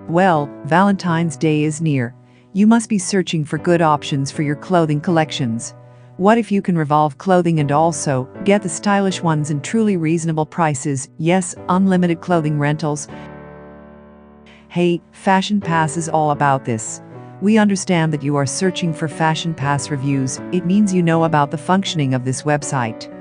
Well, Valentine's Day is near. You must be searching for good options for your clothing collections. What if you can revolve clothing and also get the stylish ones in truly reasonable prices? Yes, unlimited clothing rentals. Hey, Fashionpass is all about this. We understand that you are searching for Fashionpass reviews. It means you know about the functioning of this website.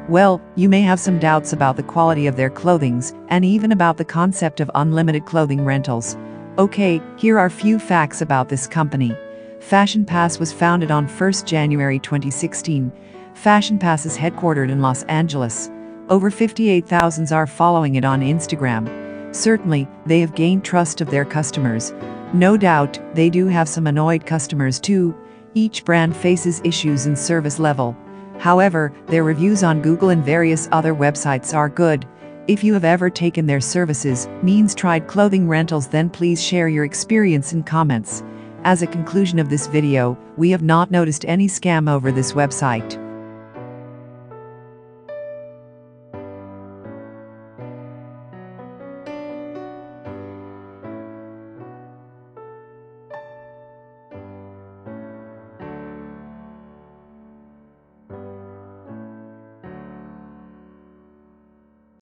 Well, you may have some doubts about the quality of their clothings and even about the concept of unlimited clothing rentals. Okay, here are few facts about this company. Fashionpass was founded on 1st January 2016. Fashionpass is headquartered in Los Angeles. Over 58,000 are following it on Instagram. Certainly, they have gained trust of their customers. No doubt, they do have some annoyed customers too. Each brand faces issues in service level. However, their reviews on Google and various other websites are good. If you have ever taken their services, means tried clothing rentals, then please share your experience in comments. As a conclusion of this video, we have not noticed any scam over this website.